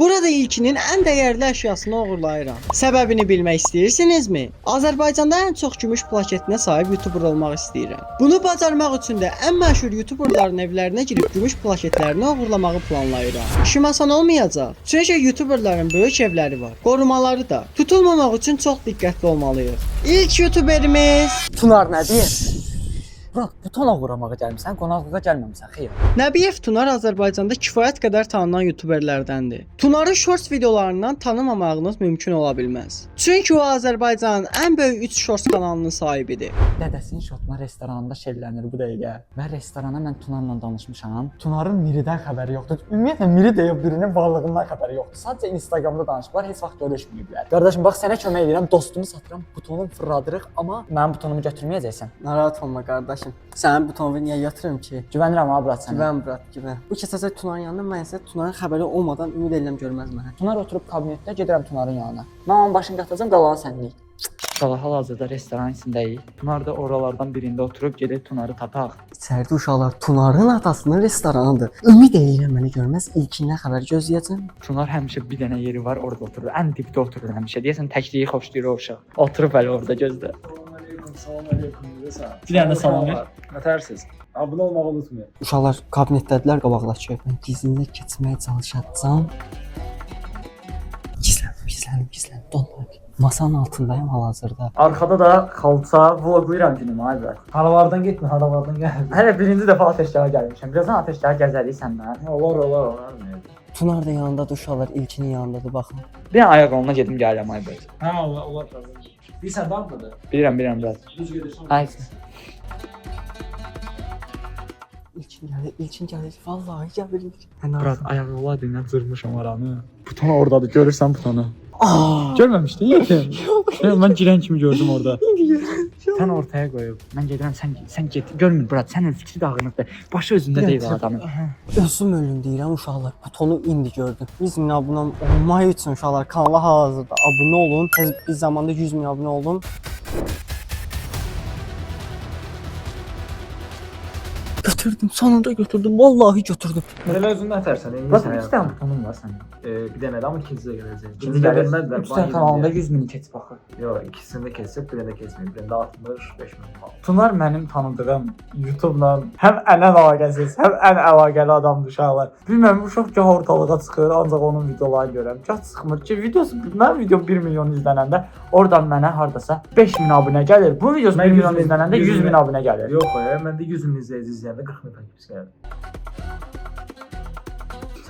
Burada ilkinin ən dəyərli əşyasını oğurlayıram. Səbəbini bilmək istəyirsinizmi? Azərbaycanda ən çox gümüş plaketinə sahib YouTuber olmaq istəyirəm. Bunu bacarmaq üçün də ən məşhur YouTuberların evlərinə girib gümüş plaketlərini oğurlamağı planlayıram. İşim asan olmayacaq. Çünki YouTuberların böyük evləri var. Qorumaları da. Tutulmamaq üçün çox diqqətli olmalıyıq. İlk YouTuberimiz Tunar nədir? Murat, butona vuramağa gəlmisən, qonaqlığa gəlməmisən, xeyr. Nəbiyev Tunar Azərbaycanda kifayət qədər tanınan YouTuberlərdəndir. Tunarın shorts videolarından tanımamağınız mümkün ola bilməz. Çünki o Azərbaycanın ən böyük 3 shorts kanalının sahibidir. Dədəsinin şotma restoranında şellənir bu dəqiqə. Və restorana mən Tunarla danışmışam. Tunarın Miridən xəbəri yoxdur. Ümumiyyətlə Miri deyə birinin varlığından xəbəri yoxdur. Sadəcə Instagramda danışıblar, heç vaxt görüşməyiblər. Qardaşım, bax sənə kömək edirəm, dostumu satıram, butonu fırladırıq, amma mənim butonumu götürməyəcəksən. Narahat olma qardaşım. Sənin butonu niyə yatırım ki? Güvənirəm ha Murat sənə. Güvən Murat, güvən. Bu kəsəcək Tunarın yanında, mən isə Tunarın xəbəri olmadan ümid edirəm görməz mənə. Tunar oturub kabinetdə, gedirəm Tunarın yanına. Mən onun başını qatacağam, qalanı sənlik. Uşaqlar hal-hazırda restoran içindəyik. Tunar da oralardan birində oturub gedib Tunarı tapaq. İçəridə uşaqlar Tunarın atasının restoranıdır. Ümid edirəm məni görməz, ilkindən xəbər gözləyəcəm. Tunar həmişə bir dənə yeri var, orada oturur. Ən dibdə oturur həmişə. Deyəsən təkliyi xoşlayır o uşaq. Oturub elə orada gözlə. Salam əleykum. Bir dənə də salam ver. Nətərsiz? Abunə olmağı unutmayın. Uşaqlar kabinetdədilər qabaqdakı. Mən gizlincə keçməyə çalışacağam. Gizlənim. Donma. Masanın altındayım hal-hazırda. Arkada da xalça vloqlayıram günümü ay bə. Haralardan getmə, haralardan gəl. Hələ birinci dəfə ateşgahə gəlmişəm. Birazdan ateşgahə gəzərik səndən. Olar. Tunar da yanındadır uşaqlar, ilkinin yanındadır baxın. Bir dənə ayaq yoluna gedim gəlirəm ay bə. Hə, olar. Bilirsən damdadır. Bilirəm biraz. Düz gedirsən. Ay. İlkin gəlir. Vallahi gəlir. Murat ayaq yola dinlə zırmışam aranı. Buton ordadır. Görürsən butonu. Aa! Görməmişdin yetim. Mən girən kimi gördüm orada. Sən ortaya qoyub. Mən gedirəm, sən get. Görmür Murat, sənin fikri dağınıqdır. Başı özündə deyil adamın. Özüm ölüm deyirəm uşaqlar. Butonu indi gördüm. 100 min abunə olmaq üçün uşaqlar kanala hazırda abunə olun. Biz zamanda 100 min abunə oldum. Götürdüm, sonunda götürdüm. Vallahi götürdüm. Elə özün nətərsən? Bax, 2 dənə butonun var sənin. Bir dənə də amma ikincidə gələcək. İkinci gəlmədilər. 3 dənə kanalında 100 mini keç baxır. Yox, ikisində keçib, birində keçməyib. Birində 65 min var. Tunar mənim tanıdığım YouTube-la həm ən əlaqəsiz, həm ən əlaqəli adamdır uşaqlar. Bilmirəm, uşaq gah ortalığa çıxır, ancaq onun videolarını görürəm. Gah çıxmır ki, mənim videom 1 milyon izlənəndə oradan mənə hardasa 5 min abunə gəlir. Bu videosu 1 milyon izlənəndə 100 min abunə gəlir. Yox, məndə 100 min izləyici izləyəndə 40 min takipçi gəlir.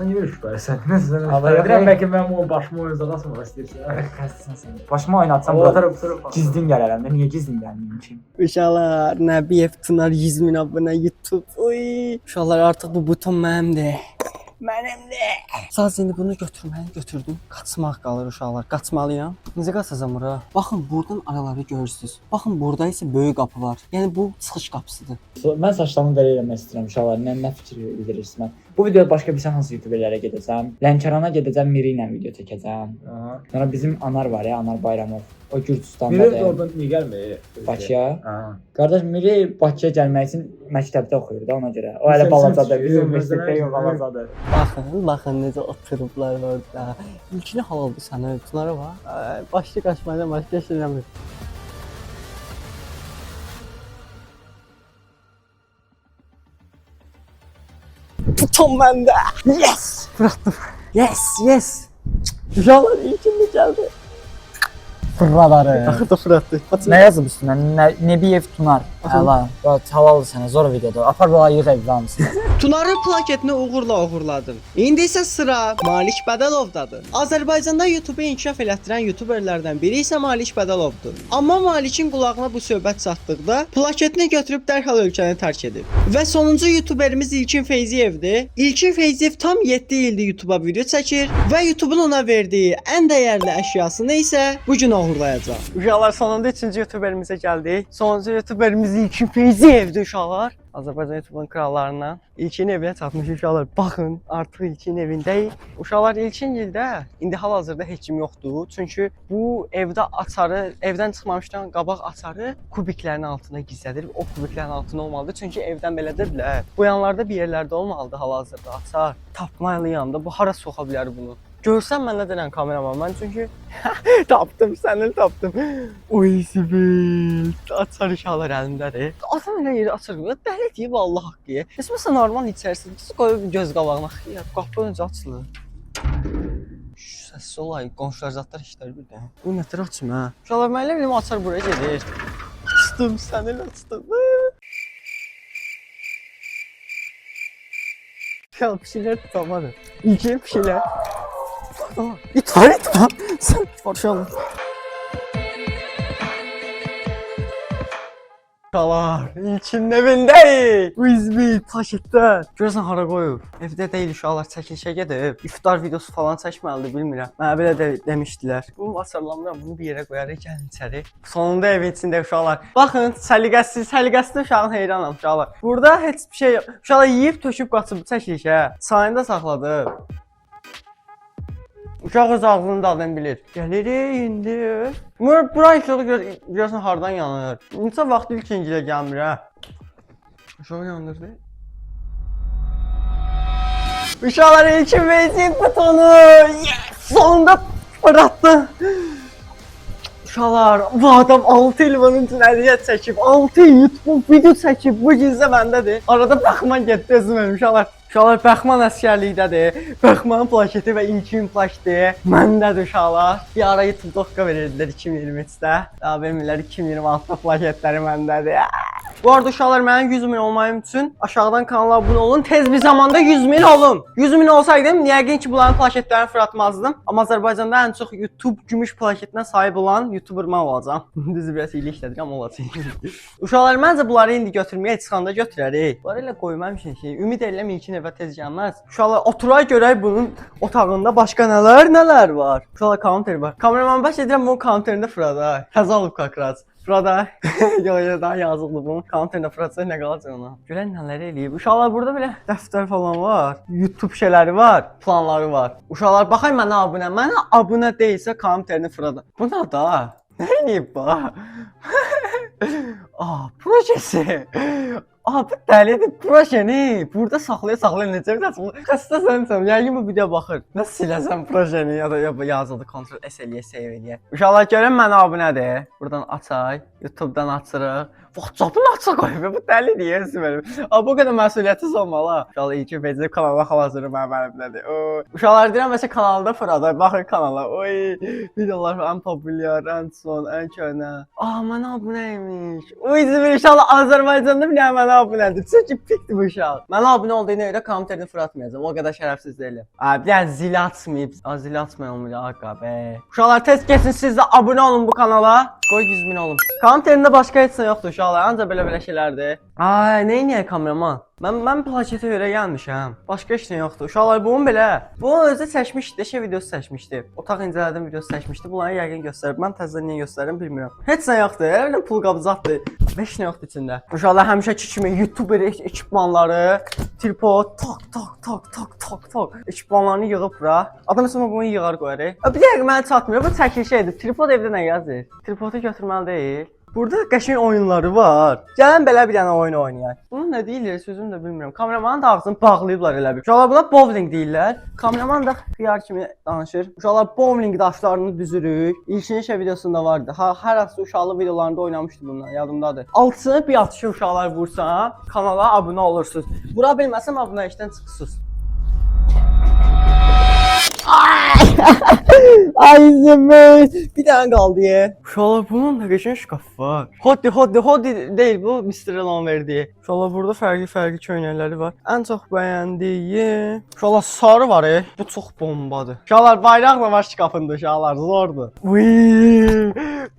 Sən niyə şübhəlisən? Nəsə Deyirəm, bəlkə mənim o başıma oyuncaq asmaq istəyirsən. Xəstəsən sən. Başıma oynatsam burada gizlin gələrəm də. Niyə gizlin gəlməyim ki? Uşaqlar, Nəbiyev Tunar 100 min abunə YouTube. Oy! Uşaqlar artıq bu buton mənimdir. Mənimdir. Sadəcə indi bunu götürdüm. Qaçmaq qalır uşaqlar. Qaçmalıyam. Necə qaçacağam bura? Baxın, buradan araları görürsüz. Baxın, burada isə böyük qapı var. Yəni bu çıxış qapısıdır. Mən saçlarımı belə eləmək istəyirəm uşaqlar. Nə fikir bildirirsən mən? Bu videoda başqa bir hansı YouTuberlərə gedəcəm. Lənkərana gedəcəm, Miri ilə video çəkəcəm. Sonra bizim Anar var ya, Anar Bayramov. O Gürcüstandadır. Miri oradan niyə gəlmir? Bakıya. Hə. Qardaş Miri Bakıya gəlmək üçün məktəbdə oxuyur da ona görə. O hələ balacadır. Bizim universitetdə yox balacadır. Baxın necə oturublar orada. İlkini hal oldu sənə, Tunara bax. Başlı qaçmayla başqa şey eləmir. Buton məndə. Yes! Fırlatdım. Yes! Uşaqlar ilkini gəldi. Fırraları. Axırda fırlatdı. Nə yazıb üstünə? Nebiyev Tunar. Əla. Halal sənə zor videodur. Apar bu ayıq evlamısın. Tunarın plaketini uğurla uğurladım. İndi isə sıra Malik Bədəlovdadır. Azərbaycanda YouTube-u inkişaf elətdirən YouTuberlərdən biri isə Malik Bədəlovdur. Amma Malikin qulağına bu söhbət çatdıqda plaketini götürüb dərhal ölkəni tərk edib. Və sonuncu YouTuberimiz İlkin Feyziyevdir. İlkin Feyziyev tam 7 ildir YouTube-a video çəkir və YouTube-un ona verdiyi ən dəyərli əşyasını isə bu gün uğurlayacaq. Uşaqlar, sonunda 3-cü YouTuberimizə gəldik. Sonuncu YouTuberimiz İlkin Feyziyevdir uşaqlar. Azərbaycan YouTube'un krallarından. İlkin evinə çatmış uşaqlar. Baxın, artıq İlkin evindəyik. Uşaqlar, İlkin ildə indi hal-hazırda heç kim yoxdur. Çünki bu evdə açarı, evdən çıxmamışdan qabaq açarı kubiklərin altına gizlədir. O kubiklərin altında olmalıdır. Çünki evdən belə dedilər. Bu yanlarda bir yerlərdə olmalıdır hal-hazırda açar. Tapmalıyam da. Bu hara soxa bilər bunu? Görsən mən nə deyirəm kameraman, mən çünki tapdım, səni tapdım. Oy Sibel, açar uşaqlar əlimdədir. Adam elə yeri açır, dəli deyib Allah haqqı. Heç məsələn normal içərsin, qoyub göz qabağına, ya qapı öncə açılır. Səs olay, qonşular zatlar işlər bir də. Bu nətər açım hə? Uşaqlar mən elə bilim açar buraya gedir. Açdım, səni elə açdım. Ya bir şeyler tutamadım. İlkin bir şeyler. İtfaiye tutam. Sen parçalı. Uşaqlar, İlkinin evindəyik. Bu İzmir, Taşetdə. Görəsən hara qoyub? Evdə deyil uşaqlar, çəkilişə gedib. İftar videosu falan çəkməlidir, bilmirəm. Mənə belə də demişdilər. Bu vasarlamıram, bunu bir yerə qoyarıq, gəlin içəri. Sonunda evin içində uşaqlar. Baxın, səliqəsiz uşağın heyranam uşaqlar. Burada heç bir şey yox. Uşaqlar yeyib, töküb qaçıb çəkilişə. Sayında saxladı. Uşaq öz ağzının dadını bilir. Gəlirik indi. Bura işığı görürsən hardan yanır. Neçə vaxt ilk incilə gəlmir hə. Uşaq yandırdı. Uşaqlar ilkin benzin butonu. Sonunda fırlatdı. Uşaqlar, bu adam 6 il bunun üçün əziyyət çəkib, 6 il YouTube video çəkib, bu gizlə məndədir. Arada Bəxman getdi özüm ölüm uşaqlar. Uşaqlar, Bəxman əskərlikdədir, Bəxmanın plaketi və ilkin plaketi məndədir uşaqlar. Bir ara YouTube dokka verirdilər 2023-də, daha vermirlər 2026-da plaketləri məndədir. Bu arada uşaqlar, mənim 100 min olmayım üçün aşağıdan kanala abunə olun, tez bir zamanda 100 min olun. 100 min olsaydım, yəqin ki bunların plaketlərini fırlatmazdım. Amma Azərbaycanda ən çox YouTube gümüş plaketinə sahib olan YouTuber mən olacağam. Düzü biraz iyi işlədirəm, olacaq. Uşaqlar, məncə bunları indi götürməyə çıxanda götürərik. Bunları elə qoymamışım ki, ümid edirəm ilkin evə tez gəlməz. Uşaqlar, oturaq görək bunun otağında başqa nələr var. Uşaqlar, counter var. Kameraman baş edirəm bunun counterində fırada. Təzə alıb kakraz. Fırada. Yox, daha yazıqlı bunun. Counterində fıradsa nə qalacaq ona? Görən nələr eləyib. Uşaqlar, burada belə dəftər falan var. YouTube şeyləri var. Planları var. Uşaqlar, baxay mənə abunə. Mənə abunə deyilsə counterini fırada. Bu nə da? Nə eləyib bu? Projesi. Bu dəlidir, projeni burada saxlaya necə biləcəm? Xəstə sənsən, yəqin bu video baxır. Nasıl siləsən projeni ya da yazıldı, Ctrl S eləyə, save eləyə. Uşaqlar görün mənə abunədir. Buradan açay, YouTube'dan açırıq. WhatsApp-ını aça qoyub, bu dəlidir, yersin mənim. Bu qədər məsuliyyətsiz olmalı. Uşaqlar, ilk vecib kanala xalazırım mənim əlimdədir. Uşaqlar deyirəm, məsələn kanalda fırada, baxın kanala. Oy, videolar ən populyar, ən son, ən köhnə. Mənə abunəymiş. Oy, İzmir inşallah Azərbaycanda bir mənə abunədir. Çünki pikdir bu uşaq. Mənə abunə olduğuna görə komenterini fırlatmayacağım. O qədər şərəfsiz deyiləm. Bir dənə zil açmayıb. Zil açmayalım ya, be. Uşaqlar, tez keçin siz də abunə olun bu kanala. Qoy 100 min olun. Komenterində başqa heç nə yoxdur uşaqlar. Ancaq belə şeylərdir. Neyniyək kameraman? Mən plaketə görə gəlmişəm. Başqa heç nə yoxdur. Uşaqlar, bunun belə. Bunu özü çəkmişdi, videosu çəkmişdi. Otaq incələdim videosu çəkmişdi. Bunları yəqin göstərib. Mən təzədən niyə göstərim bilmirəm. Heç nə yoxdur. Elə pul qabızatdır. Heç nə yoxdur içində. Uşaqlar, həmişəki kimi YouTuber ekipmanları, tripod, tak. Ekipmanlarını yığıb bura. Adam sonra bunu yığar qoyarıq. Bir dəqiqə mənə çatmır. Bu çəkilişə edir. Tripod evdə nə yazır? Tripodu götürməli deyil. Burada qəşəng oyunları var. Gəlin belə bir dənə oyun oynayaq. Bunun nə deyilir, sözümü də bilmirəm. Kameramanın da ağzını bağlayıblar elə bir. Uşaqlar, buna bowling deyirlər. Kameraman da xiyar kimi danışır. Uşaqlar, bowling daşlarını düzürük. İlkin videosunda vardı. Hər hansı uşaqlı videolarında oynamışdı bunlar, yadımdadır. Altısını bir atışı uşaqlar vursa, kanala abunə olursunuz. Vura bilməsəm abunə işdən çıxırsınız. Ay Zümrüt, bir dənə qaldı ya. Uşaqlar, bunun da qəşəng şkafı var. Hodi deyil bu, Mr. Elon verdiyi. Uşaqlar, burada fərqli köynəkləri var. Ən çox bəyəndiyim. Uşaqlar, sarı var bu çox bombadır. Uşaqlar, bayraq da var şkafında uşaqlar, zordur.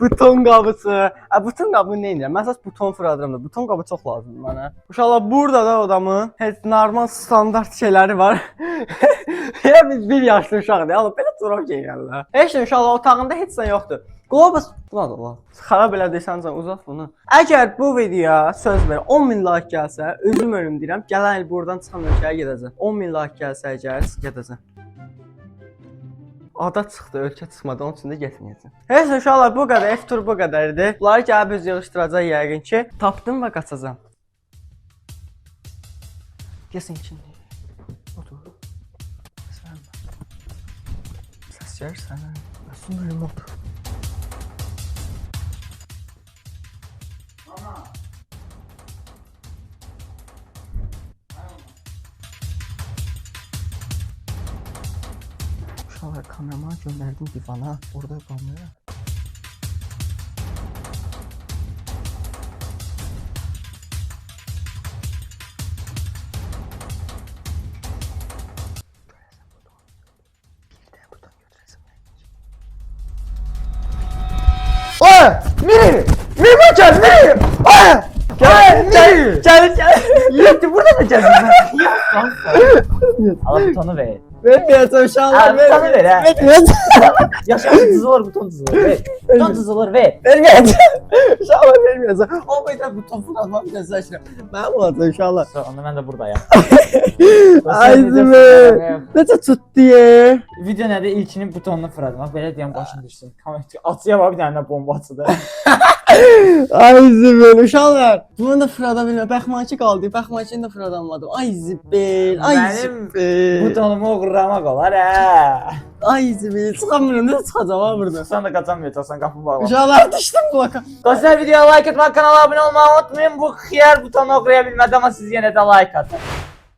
Buton qabısı. Buton qabını nə edirəm? Mən əsas buton fıradıram da. Buton qabı çox lazımdır mənə. Uşaqlar, burada da adamın heç normal standart şeyləri var. Biz bir yaşlı uşaqdır. Allah belə duraq gəlirlər. Heç nə uşaqlar, otağında heç nə yoxdur. Globus, buna da Allah. Xarab elədirsən sən, uzat bunu. Əgər bu videoya söz ver 10 min like gəlsə, özüm ölüm deyirəm, gələn il buradan çıxan ölkəyə gedəcəm. 10 min like gəlsə əgər gedəcəm. Ada çıxdı, ölkə çıxmadı, onun üçün də getməyəcəm. Heç nə uşaqlar, bu qədər, F-tur bu qədərdir. Bunları gəlib öz yığışdıracaq yəqin ki. Tapdım və qaçacam. Gəlsin içində. Otur. İçersən. Nasıl remote? Uşaqlar kameramanı göndərdim divana. Orada kamera. Miri! Miri gel! Miri! Gel! Yetti burada mı geldin? Al butonu ver. Verməyəcəm uşaqlar. Al butonu ver ha. Verməyəcəm. Yaşa düzülür buton düzülür. Ver. Buton düzülür ver. Verməyəcəm. Uşaqlar verməyəcəm. O qədər bu topu almam gəzəşirəm. Mənim olacaq uşaqlar. Onda mən də buradayım. Ayzımı. Necə tutdu ya? Video nədir? İlkinin butonunu fırladım. Bax belə deyəm başım düşsün. Açıya bax bir dənə bomba açdı. Ay zibel uşaqlar. Bunu da fırlada bilməm. Bəxmançı qaldı. Bəxmançını da fırladamadım. Ay zibel. Ay zibel. Butonumu uğurlamaq olar hə. Ay zibel. Çıxamıram. Necə çıxacam ha burada? Sən də qaçamayacaqsan qapı bağla. Uşaqlar düşdüm bloka. Dostlar videoya like atmayı, kanala abunə olmayı unutmayın. Bu xiyar butonu oxuya bilmədi amma siz yenə də like atın.